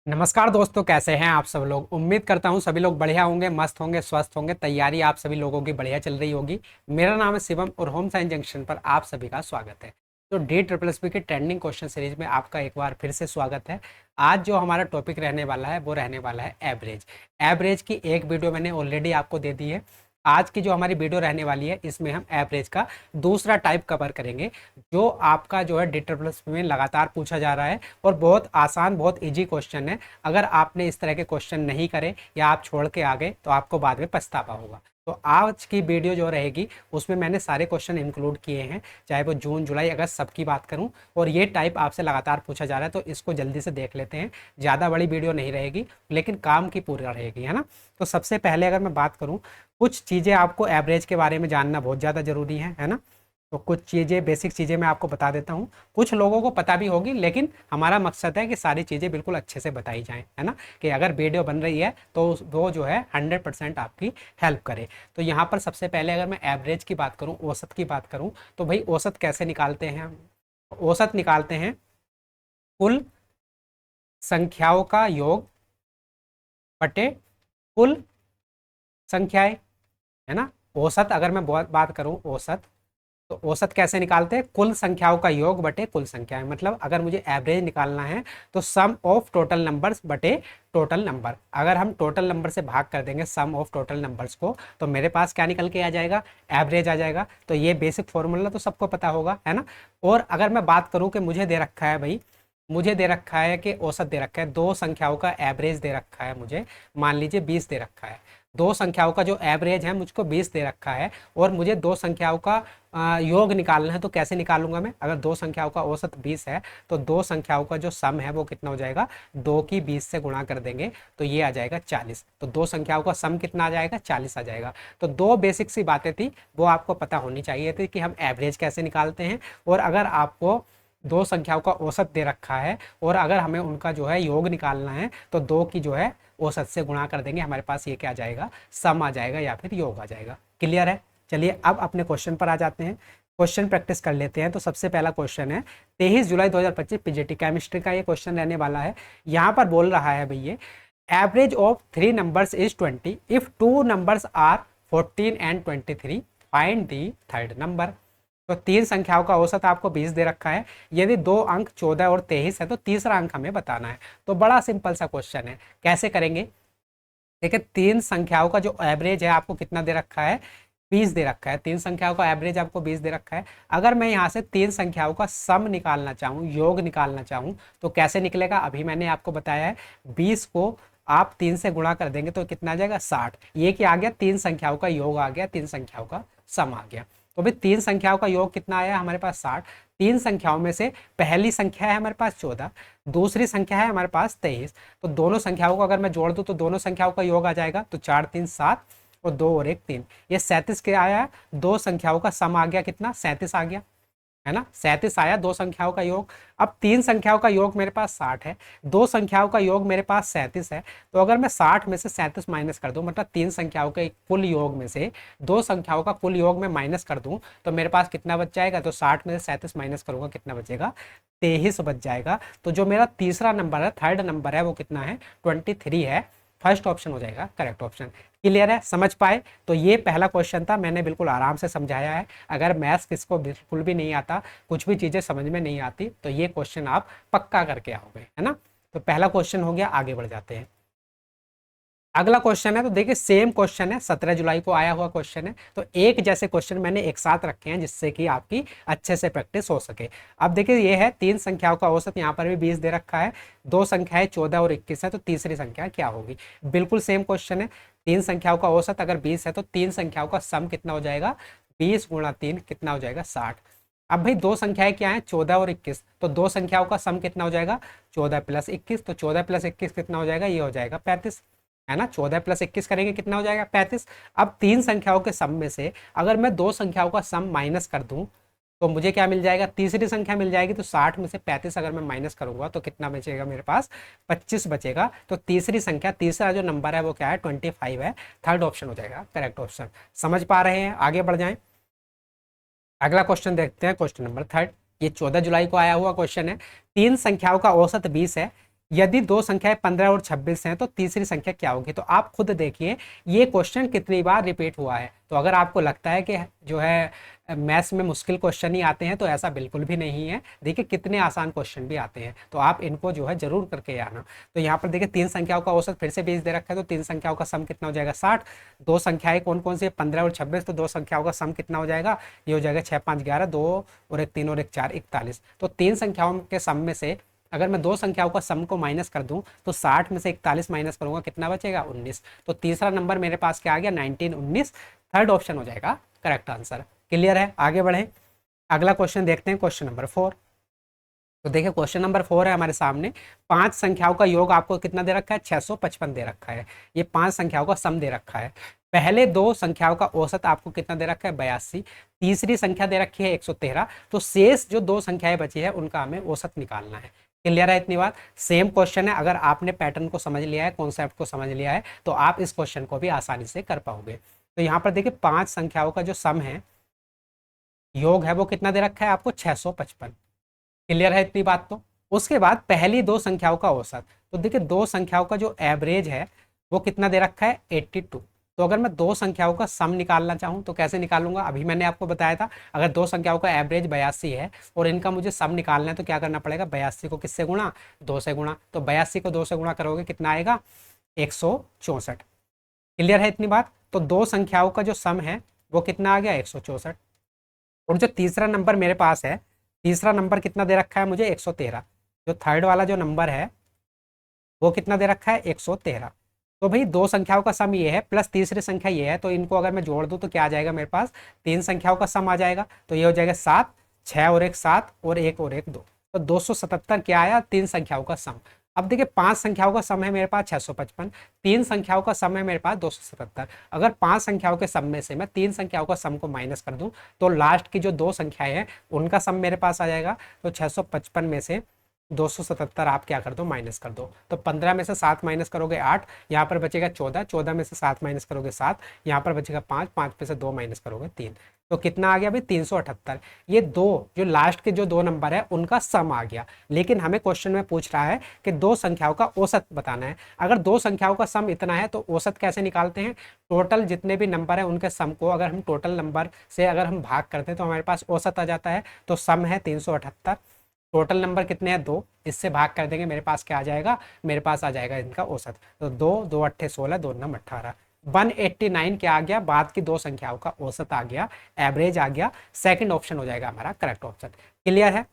नमस्कार दोस्तों, कैसे हैं आप सब लोग। उम्मीद करता हूं सभी लोग बढ़िया होंगे, मस्त होंगे, स्वस्थ होंगे। तैयारी आप सभी लोगों की बढ़िया चल रही होगी। मेरा नाम है शिवम और होम साइंस जंक्शन पर आप सभी का स्वागत है। तो डी ट्रिपल एस पी की ट्रेंडिंग क्वेश्चन सीरीज में आपका एक बार फिर से स्वागत है। आज जो हमारा टॉपिक रहने वाला है वो रहने वाला है एवरेज। एवरेज की एक वीडियो मैंने ऑलरेडी आपको दे दी है। आज की जो हमारी वीडियो रहने वाली है इसमें हम एवरेज का दूसरा टाइप कवर करेंगे, जो आपका जो है डी ट्रिपल एस पी में लगातार पूछा जा रहा है और बहुत आसान, बहुत इजी क्वेश्चन है। अगर आपने इस तरह के क्वेश्चन नहीं करे या आप छोड़ के आ गए तो आपको बाद में पछतावा होगा। तो आज की वीडियो जो रहेगी उसमें मैंने सारे क्वेश्चन इंक्लूड किए हैं, चाहे वो जून जुलाई अगस्त सबकी बात करूं। और ये टाइप आपसे लगातार पूछा जा रहा है तो इसको जल्दी से देख लेते हैं। ज़्यादा बड़ी वीडियो नहीं रहेगी लेकिन काम की पूरी रहेगी, है ना। तो सबसे पहले अगर मैं बात करूँ, कुछ चीज़ें आपको एवरेज के बारे में जानना बहुत ज़्यादा ज़रूरी है ना। तो कुछ चीज़ें, बेसिक चीज़ें मैं आपको बता देता हूँ। कुछ लोगों को पता भी होगी लेकिन हमारा मकसद है कि सारी चीज़ें बिल्कुल अच्छे से बताई जाएँ, है ना। कि अगर वीडियो बन रही है तो वो जो है 100% आपकी हेल्प करे। तो यहाँ पर सबसे पहले अगर मैं एवरेज की बात करूँ, औसत की बात करूँ, तो भाई औसत कैसे निकालते हैं हम। औसत निकालते हैं कुल संख्याओं का योग बटे कुल संख्याएं, है ना। औसत अगर मैं बहुत बात करूँ औसत, तो औसत कैसे निकालते हैं, कुल संख्याओं का योग बटे कुल संख्याएं। मतलब अगर मुझे एवरेज निकालना है तो सम ऑफ टोटल नंबर्स बटे टोटल नंबर। अगर हम टोटल नंबर से भाग कर देंगे सम ऑफ टोटल नंबर्स को तो मेरे पास क्या निकल के आ जाएगा, एवरेज आ जाएगा। तो ये बेसिक फॉर्मूला तो सबको पता होगा, है ना। और अगर मैं बात करूं कि मुझे दे रखा है भाई, मुझे दे रखा है कि औसत दे रखा है, दो संख्याओं का एवरेज दे रखा है मुझे, मान लीजिए 20 दे रखा है। दो संख्याओं का जो एवरेज है मुझको 20 दे रखा है और मुझे दो संख्याओं का योग निकालना है। तो कैसे निकालूंगा मैं, अगर दो संख्याओं का औसत 20 है तो दो संख्याओं का जो सम है वो कितना हो जाएगा, 2 की 20 से गुणा कर देंगे तो ये आ जाएगा 40। तो दो संख्याओं का सम कितना आ जाएगा, 40 आ जाएगा। तो दो बेसिक सी बातें थी वो आपको पता होनी चाहिए थी कि हम एवरेज कैसे निकालते हैं। और अगर आपको दो संख्याओं का औसत दे रखा है और अगर हमें उनका जो है योग निकालना है तो दो की जो है औसत से गुणा कर देंगे, हमारे पास ये क्या आ जाएगा, सम आ जाएगा या फिर योग आ जाएगा। क्लियर है। चलिए अब अपने क्वेश्चन पर आ जाते हैं, क्वेश्चन प्रैक्टिस कर लेते हैं। तो सबसे पहला क्वेश्चन है 23 जुलाई 2025 पीजीटी केमिस्ट्री का ये क्वेश्चन रहने वाला है। यहाँ पर बोल रहा है भैया, average of three numbers is 20 if two numbers are 14 and 23, find the third number. तो तीन संख्याओं का औसत आपको 20 दे रखा है, यदि दो अंक 14 और 23 है तो तीसरा अंक हमें बताना है। तो बड़ा सिंपल सा क्वेश्चन है, कैसे करेंगे। देखिए तीन संख्याओं का जो एवरेज है आपको कितना दे रखा है, 20 दे रखा है। तीन संख्याओं का एवरेज आपको 20 दे रखा है। अगर मैं यहाँ से तीन संख्याओं का सम निकालना चाहूँ, योग निकालना चाहूँ, तो कैसे निकलेगा, अभी मैंने आपको बताया है। 20 को आप 3 से गुणा कर देंगे तो कितना आ जाएगा, 60। ये क्या आ गया, तीन संख्याओं का योग आ गया, तीन संख्याओं का सम आ गया। तो भाई तीन संख्याओं का योग कितना आया हमारे पास, 60। तीन संख्याओं में से पहली संख्या है हमारे पास 14, दूसरी संख्या है हमारे पास 23। तो दोनों संख्याओं को अगर मैं जोड़ दूं तो दोनों संख्याओं का योग आ जाएगा। तो 4 3 7 और 2 और 1 3, ये 37 के आया। दो संख्याओं का सम आ गया कितना, 37 आ गया, है ना। 37 आया दो संख्याओं का योग। अब तीन संख्याओं का योग मेरे पास 60 है, दो संख्याओं का योग मेरे पास 37 है। तो अगर मैं 60 में से 37 माइनस कर दूं, मतलब तीन संख्याओं के कुल योग में से दो संख्याओं का कुल योग में माइनस कर दूं तो मेरे पास कितना बच जाएगा। तो 60 में से 37 माइनस करूंगा कितना बचेगा, 23 बच जाएगा। तो जो मेरा तीसरा नंबर है, थर्ड नंबर है, वो कितना है, 23 है। फर्स्ट ऑप्शन हो जाएगा करेक्ट ऑप्शन। क्लियर है, समझ पाए। तो ये पहला क्वेश्चन था, मैंने बिल्कुल आराम से समझाया है। अगर मैथ्स किसको बिल्कुल भी नहीं आता, कुछ भी चीज़ें समझ में नहीं आती, तो ये क्वेश्चन आप पक्का करके आओगे, है ना। तो पहला क्वेश्चन हो गया, आगे बढ़ जाते हैं। अगला क्वेश्चन है, तो देखिए सेम क्वेश्चन है, 17 जुलाई को आया हुआ क्वेश्चन है। तो एक जैसे क्वेश्चन मैंने एक साथ रखे हैं जिससे कि आपकी अच्छे से प्रैक्टिस हो सके। अब देखिए ये है तीन संख्याओं का औसत, यहाँ पर भी 20 दे रखा है। दो संख्याएं 14 और 21 है, तो तीसरी संख्या क्या होगी। बिल्कुल सेम क्वेश्चन है, तीन संख्याओं का औसत अगर 20 है तो तीन संख्याओं का सम कितना हो जाएगा, 20 गुणा 3 कितना हो जाएगा, 60। अब भाई दो संख्याएं क्या है, 14 और 21, तो दो संख्याओं का सम कितना हो जाएगा, 14 प्लस 21। तो 14 प्लस 21 कितना हो जाएगा, ये हो जाएगा 35, है ना। 14 प्लस 21 करेंगे कितना हो जाएगा, 35। अब तीन संख्याओं के सम में से अगर मैं दो संख्याओं का सम माइनस कर दूं तो मुझे क्या मिल जाएगा, तीसरी संख्या मिल जाएगी। तो 60 में से 35 अगर मैं माइनस करूंगा तो कितना बचेगा मेरे पास, 25 बचेगा। तो तीसरी संख्या, तीसरा जो नंबर है वो क्या है, 25 है। थर्ड ऑप्शन हो जाएगा करेक्ट ऑप्शन। समझ पा रहे हैं, आगे बढ़ जाएं। अगला क्वेश्चन देखते हैं, क्वेश्चन नंबर थर्ड। ये 14 जुलाई को आया हुआ क्वेश्चन है। तीन संख्याओं का औसत 20 है, यदि दो संख्याएं 15 और 26 हैं तो तीसरी संख्या क्या होगी। तो आप खुद देखिए ये क्वेश्चन कितनी बार रिपीट हुआ है। तो अगर आपको लगता है कि जो है मैथ्स में मुश्किल क्वेश्चन ही आते हैं तो ऐसा बिल्कुल भी नहीं है। देखिए कितने आसान क्वेश्चन भी आते हैं, तो आप इनको जो है जरूर करके आना। तो यहाँ पर देखिए तीन संख्याओं का औसत फिर से 20 दे रखा है, तो तीन संख्याओं का सम कितना हो जाएगा 60। दो संख्याएं कौन कौन सी है 15 और 26, तो दो संख्याओं का सम कितना हो जाएगा, ये हो जाएगा 6 5 11, 2 और एक 3 और एक 4 41। तो तीन संख्याओं के सम में से अगर मैं दो संख्याओं का सम को माइनस कर दूं तो 60 में से 41 माइनस करूंगा कितना बचेगा 19। तो तीसरा नंबर मेरे पास क्या आ गया 19 19, थर्ड ऑप्शन हो जाएगा करेक्ट आंसर। क्लियर है, आगे बढ़े। अगला क्वेश्चन देखते हैं, क्वेश्चन नंबर 4। तो देखिए क्वेश्चन नंबर 4 है हमारे सामने। पांच संख्याओं का योग आपको कितना दे रखा है 655 दे रखा है। ये पांच संख्याओं का सम दे रखा है। पहले दो संख्याओं का औसत आपको कितना दे रखा है 82, तीसरी संख्या दे रखी है 113। तो शेष जो दो संख्याएं बची है उनका हमें औसत निकालना है। क्लियर है इतनी बात। सेम क्वेश्चन है, अगर आपने पैटर्न को समझ लिया है, कॉन्सेप्ट को समझ लिया है, तो आप इस क्वेश्चन को भी आसानी से कर पाओगे। तो यहाँ पर देखिए पांच संख्याओं का जो सम है, योग है, वो कितना दे रखा है आपको 655। क्लियर है इतनी बात। तो उसके बाद पहली दो संख्याओं का औसत, तो देखिए दो संख्याओं का जो एवरेज है वो कितना दे रखा है 82। तो अगर मैं दो संख्याओं का सम निकालना चाहूं तो कैसे निकालूंगा, अभी मैंने आपको बताया था। अगर दो संख्याओं का एवरेज 82 है और इनका मुझे सम निकालना है तो क्या करना पड़ेगा, 82 को किससे गुणा, 2 से गुणा। तो 82 को 2 से गुणा करोगे कितना आएगा 164। क्लियर है इतनी बात। तो दो संख्याओं का जो सम है वो कितना आ गया 164। और जो तीसरा नंबर मेरे पास है, तीसरा नंबर कितना दे रखा है मुझे 113। जो थर्ड वाला जो नंबर है वो कितना दे रखा है 113। तो भाई दो संख्याओं का सम ये है प्लस तीसरी संख्या ये है, तो इनको अगर मैं जोड़ दूं तो क्या आ जाएगा मेरे पास, तीन संख्याओं का सम आ जाएगा। तो ये हो जाएगा 7, 6 और एक 7 और एक और एक 2। तो 277 क्या आया, तीन संख्याओं का सम। अब देखिए पांच संख्याओं का सम है मेरे पास 655, तीन संख्याओं का सम है मेरे पास 277। अगर पांच संख्याओं के सम में से मैं तीन संख्याओं का सम को माइनस कर दूं तो लास्ट की जो दो संख्याएं हैं उनका सम मेरे पास आ जाएगा। तो 655 में से 277 आप क्या कर दो माइनस कर दो। तो 15 में से 7 माइनस करोगे 8, यहाँ पर बचेगा 14, 14 में से 7 माइनस करोगे 7, यहाँ पर बचेगा 5, 5 में से 2 माइनस करोगे 3। तो कितना आ गया भाई 378। ये दो जो लास्ट के जो दो नंबर है उनका सम आ गया। लेकिन हमें क्वेश्चन में पूछ रहा है कि दो संख्याओं का औसत बताना है। अगर दो संख्याओं का सम इतना है तो औसत कैसे निकालते हैं, टोटल जितने भी नंबर है उनके सम को अगर हम टोटल नंबर से अगर हम भाग करते हैं तो हमारे पास औसत आ जाता है। तो सम है 378, टोटल नंबर कितने हैं 2, इससे भाग कर देंगे मेरे पास क्या आ जाएगा, मेरे पास आ जाएगा इनका औसत। तो 2 2 8 16, 2 9 18, 189 क्या आ गया, बाद की दो संख्याओं का औसत आ गया, एवरेज आ गया। सेकंड ऑप्शन हो जाएगा हमारा करेक्ट ऑप्शन। क्लियर है।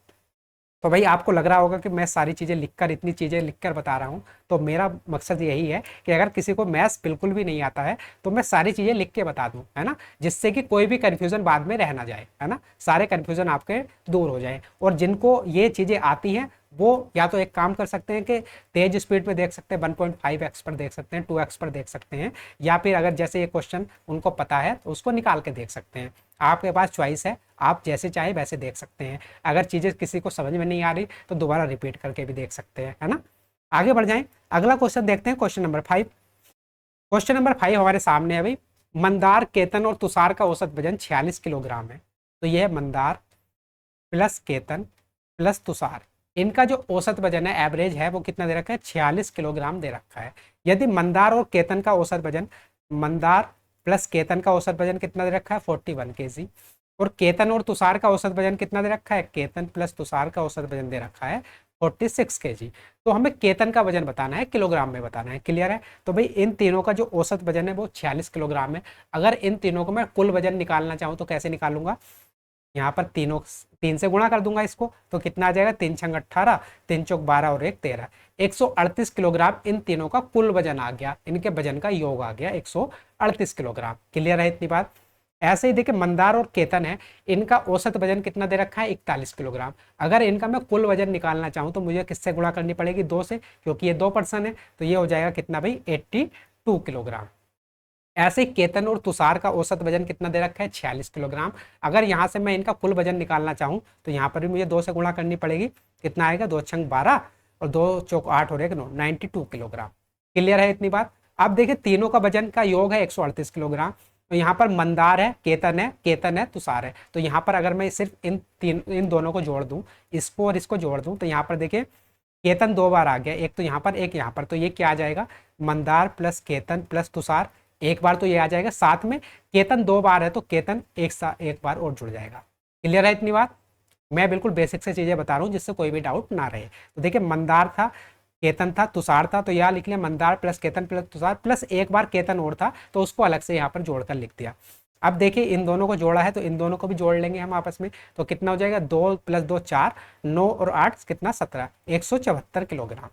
तो भाई आपको लग रहा होगा कि मैं सारी चीज़ें लिखकर, इतनी चीज़ें लिखकर बता रहा हूँ। तो मेरा मकसद यही है कि अगर किसी को मैथ्स बिल्कुल भी नहीं आता है तो मैं सारी चीज़ें लिख के बता दूँ, है ना, जिससे कि कोई भी कन्फ्यूज़न बाद में रह ना जाए, है ना, सारे कन्फ्यूज़न आपके दूर हो जाए। और जिनको ये चीज़ें आती हैं वो या तो एक काम कर सकते हैं कि तेज स्पीड में देख सकते हैं, 1.5x पर देख सकते हैं, 2x पर देख सकते हैं, या फिर अगर जैसे ये क्वेश्चन उनको पता है तो उसको निकाल के देख सकते हैं। आपके पास चॉइस है, आप जैसे चाहे वैसे देख सकते हैं। अगर चीज़ें किसी को समझ में नहीं आ रही तो दोबारा रिपीट करके भी देख सकते हैं, है ना। आगे बढ़ जाएं, अगला क्वेश्चन देखते हैं, क्वेश्चन नंबर 5। क्वेश्चन नंबर 5 हमारे सामने है भाई। मंदार, केतन और तुषार का औसत वजन 46 किलोग्राम है। तो यह है मंदार प्लस केतन प्लस तुषार, इनका जो औसत वजन है, एवरेज है, वो कितना दे रखा है 46 किलोग्राम दे रखा है। यदि मंदार और केतन का औसत वजन, मंदार प्लस केतन का औसत वजन कितना दे रखा है 41 kg, और केतन और तुषार का औसत वजन कितना दे रखा है, केतन प्लस तुषार का औसत वजन दे रखा है 46 kg। तो हमें केतन का वजन बताना है, किलोग्राम में बताना है। क्लियर है। तो भाई इन तीनों का जो औसत वजन है वो 46 किलोग्राम है। अगर इन तीनों को मैं कुल वजन निकालना चाहूँ तो कैसे निकालूंगा, यहाँ पर तीनों, 3 से गुणा कर दूंगा इसको, तो कितना आ जाएगा 3 छंग 18, 3 चौक 12 और 1 13, 138 किलोग्राम इन तीनों का कुल वजन आ गया, इनके वजन का योग आ गया 138 किलोग्राम। क्लियर है इतनी बात। ऐसे ही देखिए मंदार और केतन है, इनका औसत वजन कितना दे रखा है 41 किलोग्राम। अगर इनका मैं कुल वजन निकालना चाहूँ तो मुझे किससे गुणा करनी पड़ेगी, 2 से, क्योंकि ये 2 पर्सन है। तो ये हो जाएगा कितना भाई 82 किलोग्राम। ऐसे ही केतन और तुषार का औसत वजन कितना दे रखा है 46 किलोग्राम। अगर यहाँ से मैं इनका कुल वजन निकालना चाहूँ तो यहाँ पर भी मुझे 2 से गुणा करनी पड़ेगी। कितना आएगा, 2 छंग 12 और 2 चौक 8 और 1 9, 92 किलोग्राम। क्लियर है इतनी बात। अब देखिए तीनों का वजन का योग है 138 किलोग्राम। तो यहाँ पर मंदार है, केतन है, तुषार है। तो यहाँ पर अगर मैं सिर्फ इन दोनों को जोड़ दूं, इसको और इसको जोड़ दूं, तो यहाँ पर देखिए केतन 2 बार आ गया, एक तो यहाँ पर एक यहाँ पर, तो ये क्या आ जाएगा, मंदार प्लस केतन प्लस तुषार, एक बार तो ये आ जाएगा, साथ में केतन 2 बार है तो केतन एक बार और जुड़ जाएगा। क्लियर है इतनी बात? मैं बिल्कुल बेसिक से चीजें बता रहा हूँ जिससे कोई भी डाउट ना रहे। तो देखिए मंदार था, केतन था, तुषार था, तो यहाँ लिख लिया Mandar plus Ketan plus Tushar, plus एक बार केतन और था तो उसको अलग से यहाँ पर जोड़कर लिख दिया। अब देखिए इन दोनों को जोड़ा है तो इन दोनों को भी जोड़ लेंगे हम आपस में, तो कितना हो जाएगा, 2 + 2 4, 9 और 8 कितना 17, 174 किलोग्राम।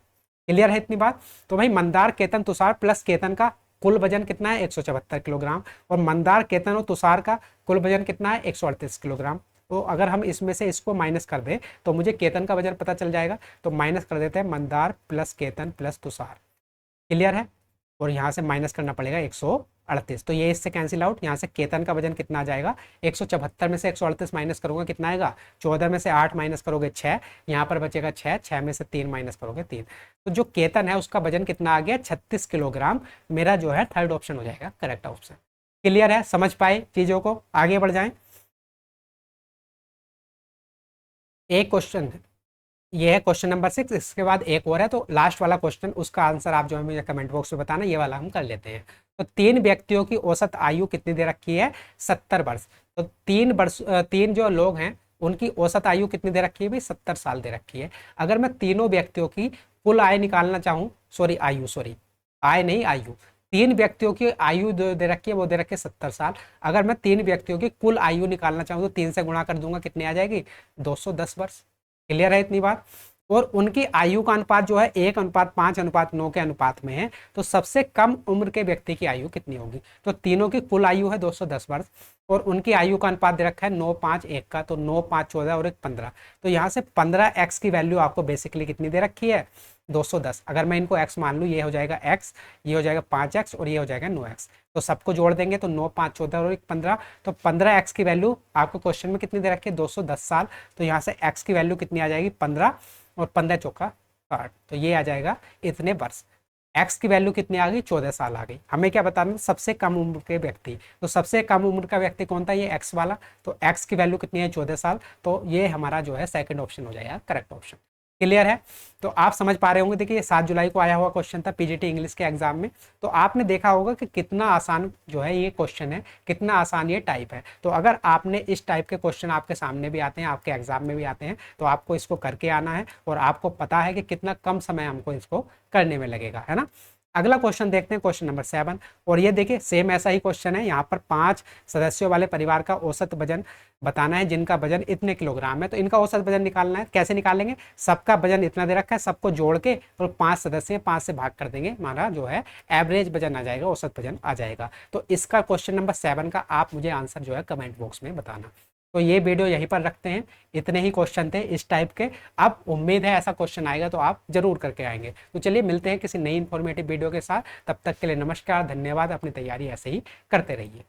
क्लियर है इतनी बात? तो भाई मंदार केतन तुषार प्लस केतन का कुल वजन कितना है, 174 किलोग्राम, और मंदार केतन और तुषार का कुल वजन कितना है, 138 किलोग्राम। तो अगर हम इसमें से इसको माइनस कर दें तो मुझे केतन का वजन पता चल जाएगा, तो माइनस कर देते हैं Mandar plus Ketan plus Tushar. Clear है? और यहाँ से माइनस करना पड़ेगा 138, तो ये इससे कैंसिल आउट, यहाँ से केतन का वजन कितना आ जाएगा, 174 में से 138 माइनस करोगे कितना आएगा, 14 में से 8 माइनस करोगे 6, यहाँ पर बचेगा 6, 6 में से 3 माइनस करोगे 3, तो जो केतन है उसका वजन कितना आ गया, 36 किलोग्राम। मेरा जो है थर्ड ऑप्शन हो जाएगा करेक्ट ऑप्शन। क्लियर है? समझ पाए चीजों को? आगे बढ़ जाएं। एक क्वेश्चन, ये है क्वेश्चन नंबर 6, इसके बाद एक और है, तो लास्ट वाला क्वेश्चन उसका आंसर आप जो है मुझे कमेंट बॉक्स में बताना, ये वाला हम कर लेते हैं। तो 3 व्यक्तियों की औसत आयु कितनी दे रखी है, 70 वर्ष। तो 3 जो लोग हैं उनकी औसत आयु कितनी दे रखी है भाई, 70 साल दे रखी है। अगर मैं तीनों व्यक्तियों की कुल आय निकालना चाहूँ, आय नहीं आयु, 3 व्यक्तियों की आयु दे रखी है, वो दे रखी है 70 साल। अगर मैं 3 व्यक्तियों की कुल आयु निकालना चाहूँ तो 3 से गुणा कर दूंगा, कितनी आ जाएगी, 210 वर्ष। क्लियर है इतनी बात? और उनकी आयु का अनुपात जो है 1:5:9 के अनुपात में है, तो सबसे कम उम्र के व्यक्ति की आयु कितनी होगी। तो तीनों की कुल आयु है 210 वर्ष और उनकी आयु का अनुपात दे रखा है 9:5:1 का, तो 9, 5, 14 और 1, 15। तो यहाँ से 15x की वैल्यू आपको बेसिकली कितनी दे रखी है, 210। अगर मैं इनको x मान लूँ, ये हो जाएगा x, ये हो जाएगा 5x और ये हो जाएगा 9x, तो सबको जोड़ देंगे तो 9, 5, 14 और 1, 15, तो 15x की वैल्यू आपको क्वेश्चन में कितनी दे रखी है, 210 साल। तो यहाँ से x की वैल्यू कितनी आ जाएगी, 15, और 15 चौका 60, तो ये आ जाएगा इतने वर्ष। x की वैल्यू कितनी आ गई, 14 साल आ गई। हमें क्या बताना, सबसे कम उम्र के व्यक्ति, तो सबसे कम उम्र का व्यक्ति कौन था, ये x वाला, तो x की वैल्यू कितनी है, 14 साल, तो ये हमारा जो है सेकंड ऑप्शन हो जाएगा करेक्ट ऑप्शन। क्लियर है? तो आप समझ पा रहे होंगे। देखिए 7 जुलाई को आया हुआ क्वेश्चन था पीजीटी इंग्लिश के एग्जाम में, तो आपने देखा होगा कि कितना आसान जो है ये क्वेश्चन है, कितना आसान ये टाइप है। तो अगर आपने इस टाइप के क्वेश्चन आपके सामने भी आते हैं, आपके एग्जाम में भी आते हैं, तो आपको इसको करके आना है और आपको पता है कि कितना कम समय हमको इसको करने में लगेगा, है ना। अगला क्वेश्चन देखते हैं, क्वेश्चन नंबर 7, और ये देखिए सेम ऐसा ही क्वेश्चन है। यहाँ पर 5 सदस्यों वाले परिवार का औसत वजन बताना है, जिनका वजन इतने किलोग्राम है। तो इनका औसत वजन निकालना है, कैसे निकालेंगे, सबका वजन इतना दे रखा है, सबको जोड़ के और 5 सदस्य 5 से भाग कर देंगे, हमारा जो है एवरेज वजन आ जाएगा, औसत वजन आ जाएगा। तो इसका क्वेश्चन नंबर 7 का आप मुझे आंसर जो है कमेंट बॉक्स में बताना। तो ये वीडियो यहीं पर रखते हैं, इतने ही क्वेश्चन थे इस टाइप के। अब उम्मीद है ऐसा क्वेश्चन आएगा तो आप जरूर करके आएंगे। तो चलिए मिलते हैं किसी नई इन्फॉर्मेटिव वीडियो के साथ, तब तक के लिए नमस्कार, धन्यवाद। अपनी तैयारी ऐसे ही करते रहिए।